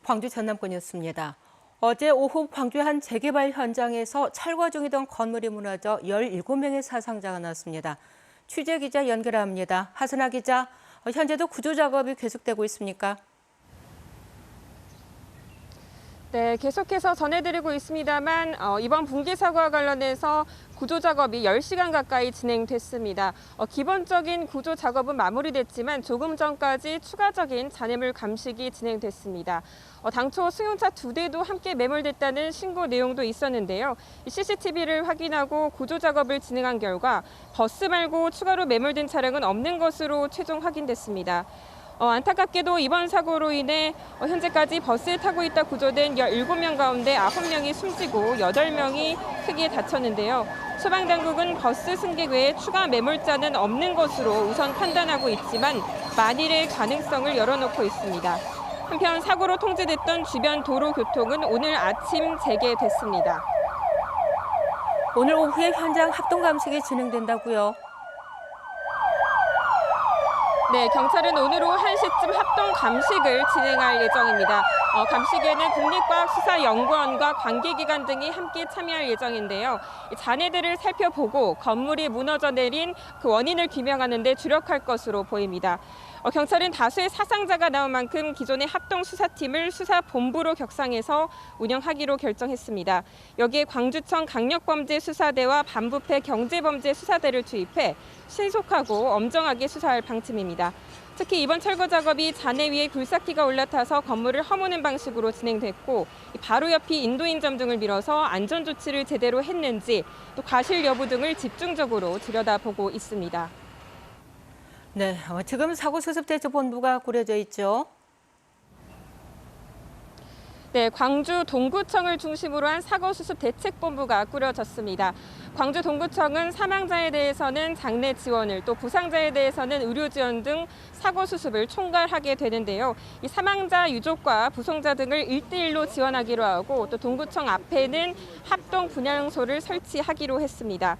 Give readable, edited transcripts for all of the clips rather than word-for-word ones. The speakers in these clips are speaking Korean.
광주 전남권이었습니다. 어제 오후 광주의 한 재개발 현장에서 철거 중이던 건물이 무너져 17명의 사상자가 났습니다. 취재 기자 연결합니다. 하선아 기자, 현재도 구조 작업이 계속되고 있습니까? 네, 계속해서 전해드리고 있습니다만 이번 붕괴 사고와 관련해서 구조 작업이 10시간 가까이 진행됐습니다. 기본적인 구조 작업은 마무리됐지만 조금 전까지 추가적인 잔해물 감식이 진행됐습니다. 당초 승용차 2대도 함께 매몰됐다는 신고 내용도 있었는데요. CCTV를 확인하고 구조 작업을 진행한 결과 버스 말고 추가로 매몰된 차량은 없는 것으로 최종 확인됐습니다. 안타깝게도 이번 사고로 인해 현재까지 버스에 타고 있다 구조된 17명 가운데 9명이 숨지고 8명이 크게 다쳤는데요. 소방당국은 버스 승객 외에 추가 매몰자는 없는 것으로 우선 판단하고 있지만 만일의 가능성을 열어놓고 있습니다. 한편 사고로 통제됐던 주변 도로 교통은 오늘 아침 재개됐습니다. 오늘 오후에 현장 합동 감식이 진행된다고요? 네, 경찰은 오늘 오후 1시쯤 합동 감식을 진행할 예정입니다. 감식에는 국립과학수사연구원과 관계기관 등이 함께 참여할 예정인데요. 잔해들을 살펴보고 건물이 무너져 내린 그 원인을 규명하는 데 주력할 것으로 보입니다. 경찰은 다수의 사상자가 나온 만큼 기존의 합동수사팀을 수사본부로 격상해서 운영하기로 결정했습니다. 여기에 광주청 강력범죄수사대와 반부패 경제범죄수사대를 투입해 신속하고 엄정하게 수사할 방침입니다. 특히 이번 철거 작업이 잔해 위에 굴삭기가 올라타서 건물을 허무는 방식으로 진행됐고 바로 옆이 인도인점 등을 밀어서 안전조치를 제대로 했는지 또 과실 여부 등을 집중적으로 들여다보고 있습니다. 네, 지금 사고수습대처본부가 꾸려져 있죠. 네, 광주 동구청을 중심으로 한 사고수습대책본부가 꾸려졌습니다. 광주 동구청은 사망자에 대해서는 장례 지원을, 또 부상자에 대해서는 의료 지원 등 사고 수습을 총괄하게 되는데요. 이 사망자 유족과 부상자 등을 1대1로 지원하기로 하고 또 동구청 앞에는 합동 분향소를 설치하기로 했습니다.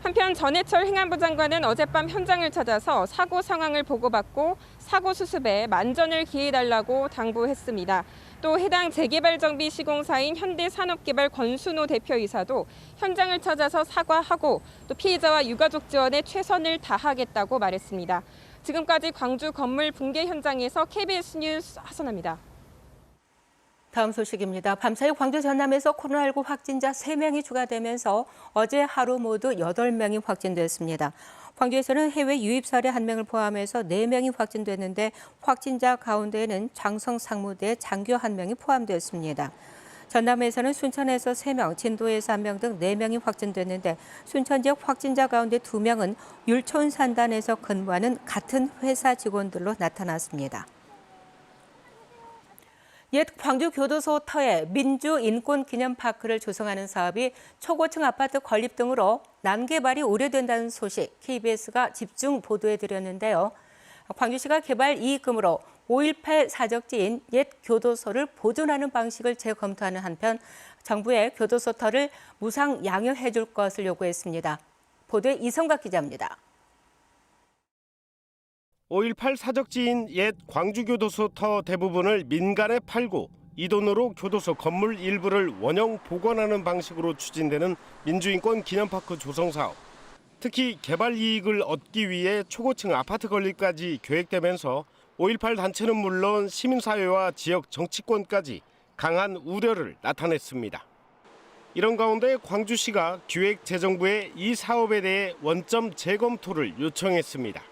한편 전해철 행안부 장관은 어젯밤 현장을 찾아서 사고 상황을 보고받고 사고 수습에 만전을 기해달라고 당부했습니다. 또 해당 재개발 정비 시공사인 현대산업개발 권순호 대표이사도 현장을 찾아서 사과하고 또 피해자와 유가족 지원에 최선을 다하겠다고 말했습니다. 지금까지 광주 건물 붕괴 현장에서 KBS 뉴스 하선아입니다. 다음 소식입니다. 밤사이 광주 전남에서 코로나19 확진자 3명이 추가되면서 어제 하루 모두 8명이 확진됐습니다. 광주에서는 해외 유입 사례 1명을 포함해서 4명이 확진됐는데 확진자 가운데에는 장성 상무대 장교 1명이 포함됐습니다. 전남에서는 순천에서 3명, 진도에서 1명 등 4명이 확진됐는데 순천 지역 확진자 가운데 2명은 율촌 산단에서 근무하는 같은 회사 직원들로 나타났습니다. 옛 광주 교도소 터에 민주인권기념파크를 조성하는 사업이 초고층 아파트 건립 등으로 난개발이 우려된다는 소식 KBS가 집중 보도해드렸는데요. 광주시가 개발 이익금으로 5.18 사적지인 옛 교도소를 보존하는 방식을 재검토하는 한편 정부의 교도소 터를 무상 양효해 줄 것을 요구했습니다. 보도에 이성각 기자입니다. 5.18 사적지인 옛 광주교도소 터 대부분을 민간에 팔고 이 돈으로 교도소 건물 일부를 원형 복원하는 방식으로 추진되는 민주인권 기념파크 조성 사업. 특히 개발 이익을 얻기 위해 초고층 아파트 건립까지 계획되면서 5.18 단체는 물론 시민사회와 지역 정치권까지 강한 우려를 나타냈습니다. 이런 가운데 광주시가 기획재정부에 이 사업에 대해 원점 재검토를 요청했습니다.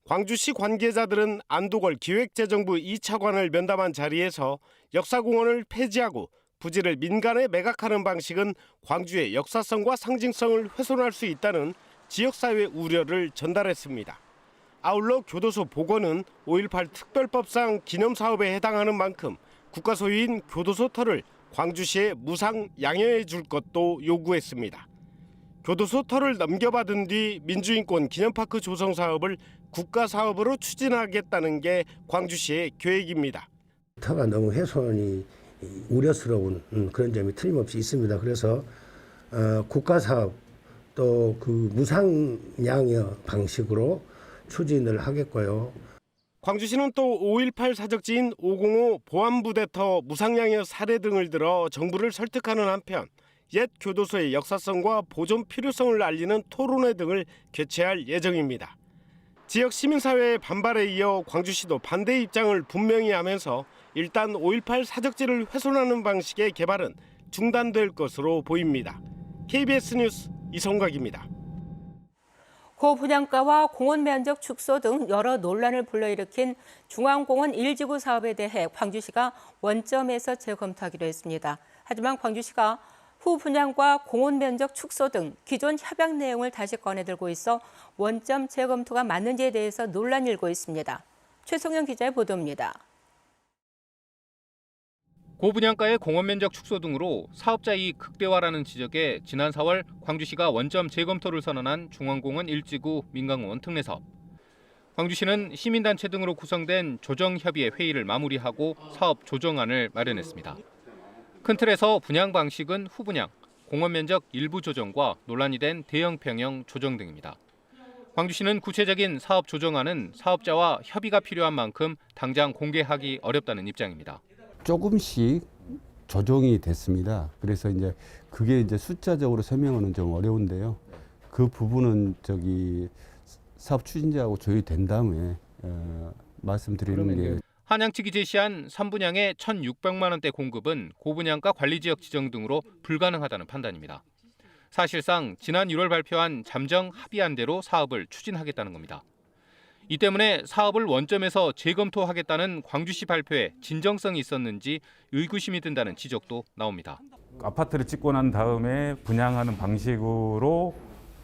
광주시 관계자들은 안도걸 기획재정부 2차관을 면담한 자리에서 역사공원을 폐지하고 부지를 민간에 매각하는 방식은 광주의 역사성과 상징성을 훼손할 수 있다는 지역사회 우려를 전달했습니다. 아울러 교도소 복원은 5.18 특별법상 기념사업에 해당하는 만큼 국가 소유인 교도소 터를 광주시에 무상 양해해 줄 것도 요구했습니다. 교도소 터를 넘겨받은 뒤 민주인권 기념파크 조성 사업을 국가 사업으로 추진하겠다는 게 광주시의 계획입니다. 터가 너무 훼손이 우려스러운 그런 점이 틀림없이 있습니다. 그래서 국가 사업 또 그 무상 양해 방식으로 추진을 하겠고요. 광주시는 또 5.18 사적지인 505 보안부대터 무상양여 사례 등을 들어 정부를 설득하는 한편 옛 교도소의 역사성과 보존 필요성을 알리는 토론회 등을 개최할 예정입니다. 지역 시민사회의 반발에 이어 광주시도 반대 입장을 분명히 하면서 일단 5.18 사적지를 훼손하는 방식의 개발은 중단될 것으로 보입니다. KBS 뉴스 이성각입니다. 고분양가와 공원 면적 축소 등 여러 논란을 불러일으킨 중앙공원 1지구 사업에 대해 광주시가 원점에서 재검토하기로 했습니다. 하지만 광주시가 후 분양과 공원 면적 축소 등 기존 협약 내용을 다시 꺼내들고 있어 원점 재검토가 맞는지에 대해서 논란이 일고 있습니다. 최성영 기자의 보도입니다. 고분양가의 공원 면적 축소 등으로 사업자 이익 극대화라는 지적에 지난 4월 광주시가 원점 재검토를 선언한 중앙공원 1지구 민간공원 특례사업. 광주시는 시민단체 등으로 구성된 조정협의회 회의를 마무리하고 사업 조정안을 마련했습니다. 큰 틀에서 분양 방식은 후분양, 공원 면적 일부 조정과 논란이 된 대형 평형 조정 등입니다. 광주시는 구체적인 사업 조정안은 사업자와 협의가 필요한 만큼 당장 공개하기 어렵다는 입장입니다. 조금씩 조정이 됐습니다. 그래서 이제 그게 이제 숫자적으로 설명은 좀 어려운데요. 그 부분은 사업 추진자하고 조율된 다음에 말씀드리는 게. 한양 측이 제시한 3분양의 1,600만 원대 공급은 고분양가 관리지역 지정 등으로 불가능하다는 판단입니다. 사실상 지난 1월 발표한 잠정 합의안대로 사업을 추진하겠다는 겁니다. 이 때문에 사업을 원점에서 재검토하겠다는 광주시 발표에 진정성이 있었는지 의구심이 든다는 지적도 나옵니다. 아파트를 짓고 난 다음에 분양하는 방식으로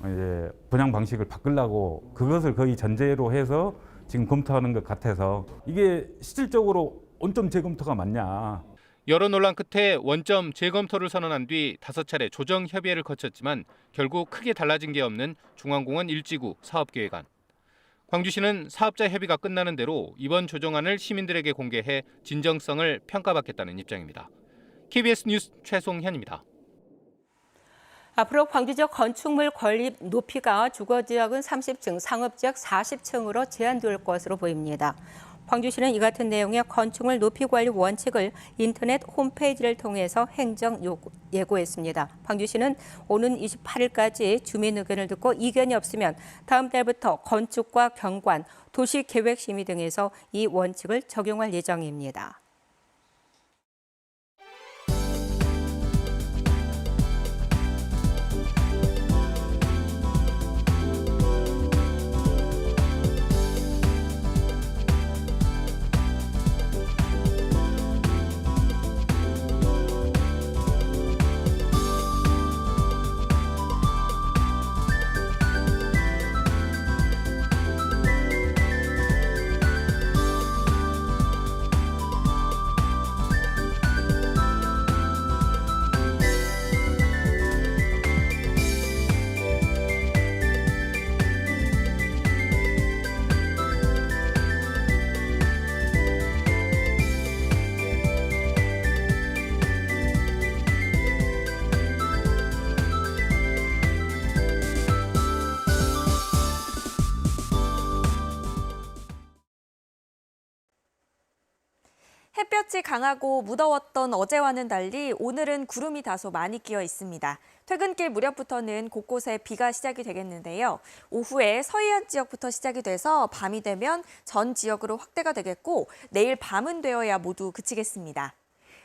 이제 분양 방식을 바꾸려고 그것을 거의 전제로 해서 지금 검토하는 것 같아서 이게 실질적으로 원점 재검토가 맞냐. 여러 논란 끝에 원점 재검토를 선언한 뒤 5차례 조정 협의회를 거쳤지만 결국 크게 달라진 게 없는 중앙공원 1지구 사업계획안. 광주시는 사업자 협의가 끝나는 대로 이번 조정안을 시민들에게 공개해 진정성을 평가받겠다는 입장입니다. KBS 뉴스 최송현입니다. 앞으로 광주 지역 건축물 건립 높이가 주거지역은 30층, 상업지역 40층으로 제한될 것으로 보입니다. 광주시는 이 같은 내용의 건축물 높이 관리 원칙을 인터넷 홈페이지를 통해서 행정 예고했습니다. 광주시는 오는 28일까지 주민 의견을 듣고 이견이 없으면 다음 달부터 건축과 경관, 도시계획심의 등에서 이 원칙을 적용할 예정입니다. 햇볕이 강하고 무더웠던 어제와는 달리 오늘은 구름이 다소 많이 끼어 있습니다. 퇴근길 무렵부터는 곳곳에 비가 시작이 되겠는데요. 오후에 서해안 지역부터 시작이 돼서 밤이 되면 전 지역으로 확대가 되겠고 내일 밤은 되어야 모두 그치겠습니다.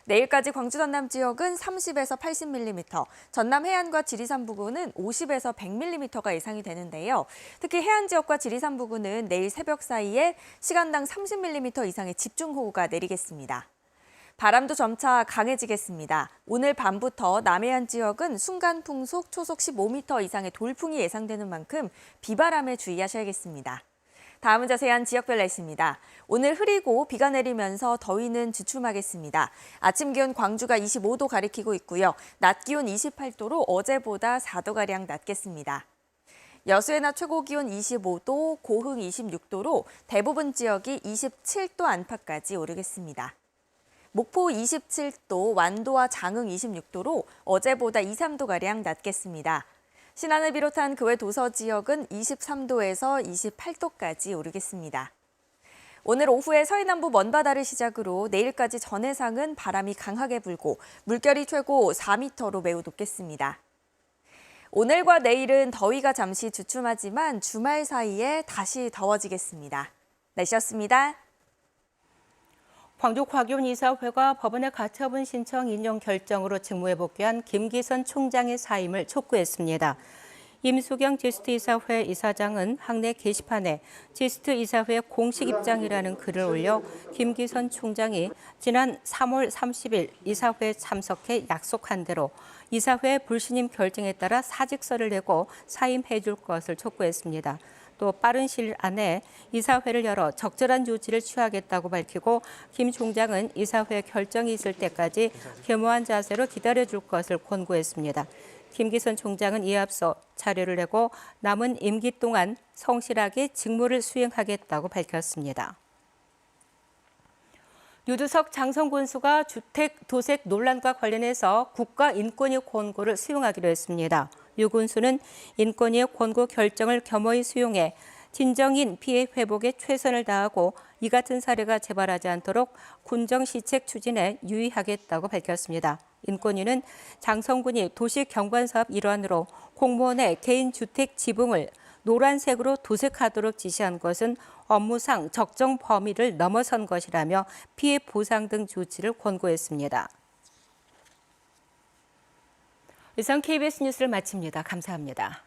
내일까지 광주 전남 지역은 30에서 80mm, 전남 해안과 지리산 부근은 50에서 100mm가 예상이 되는데요. 특히 해안 지역과 지리산 부근은 내일 새벽 사이에 시간당 30mm 이상의 집중호우가 내리겠습니다. 바람도 점차 강해지겠습니다. 오늘 밤부터 남해안 지역은 순간 풍속 초속 15m 이상의 돌풍이 예상되는 만큼 비바람에 주의하셔야겠습니다. 다음은 자세한 지역별 날씨입니다. 오늘 흐리고 비가 내리면서 더위는 주춤하겠습니다. 아침 기온 광주가 25도 가리키고 있고요. 낮 기온 28도로 어제보다 4도가량 낮겠습니다. 여수의 낮 최고 기온 25도, 고흥 26도로 대부분 지역이 27도 안팎까지 오르겠습니다. 목포 27도, 완도와 장흥 26도로 어제보다 2, 3도가량 낮겠습니다. 신안을 비롯한 그 외 도서 지역은 23도에서 28도까지 오르겠습니다. 오늘 오후에 서해남부 먼바다를 시작으로 내일까지 전해상은 바람이 강하게 불고 물결이 최고 4m로 매우 높겠습니다. 오늘과 내일은 더위가 잠시 주춤하지만 주말 사이에 다시 더워지겠습니다. 날씨였습니다. 광주과교원이사회가 법원의 가처분 신청 인용 결정으로 직무에 복귀한 김기선 총장의 사임을 촉구했습니다. 임수경 지스트이사회 이사장은 학내 게시판에 지스트이사회 공식 입장이라는 글을 올려 김기선 총장이 지난 3월 30일 이사회에 참석해 약속한 대로 이사회 불신임 결정에 따라 사직서를 내고 사임해 줄 것을 촉구했습니다. 또 빠른 시일 안에 이사회를 열어 적절한 조치를 취하겠다고 밝히고 김 총장은 이사회 결정이 있을 때까지 겸허한 자세로 기다려줄 것을 권고했습니다. 김기선 총장은 이에 앞서 자료를 내고 남은 임기 동안 성실하게 직무를 수행하겠다고 밝혔습니다. 유두석 장성 군수가 주택 도색 논란과 관련해서 국가인권위 권고를 수용하기로 했습니다. 유 군수는 인권위의 권고 결정을 겸허히 수용해 진정인 피해 회복에 최선을 다하고 이 같은 사례가 재발하지 않도록 군정시책 추진에 유의하겠다고 밝혔습니다. 인권위는 장성군이 도시경관사업 일환으로 공무원의 개인주택 지붕을 노란색으로 도색하도록 지시한 것은 업무상 적정 범위를 넘어선 것이라며 피해 보상 등 조치를 권고했습니다. 이상 KBS 뉴스를 마칩니다. 감사합니다.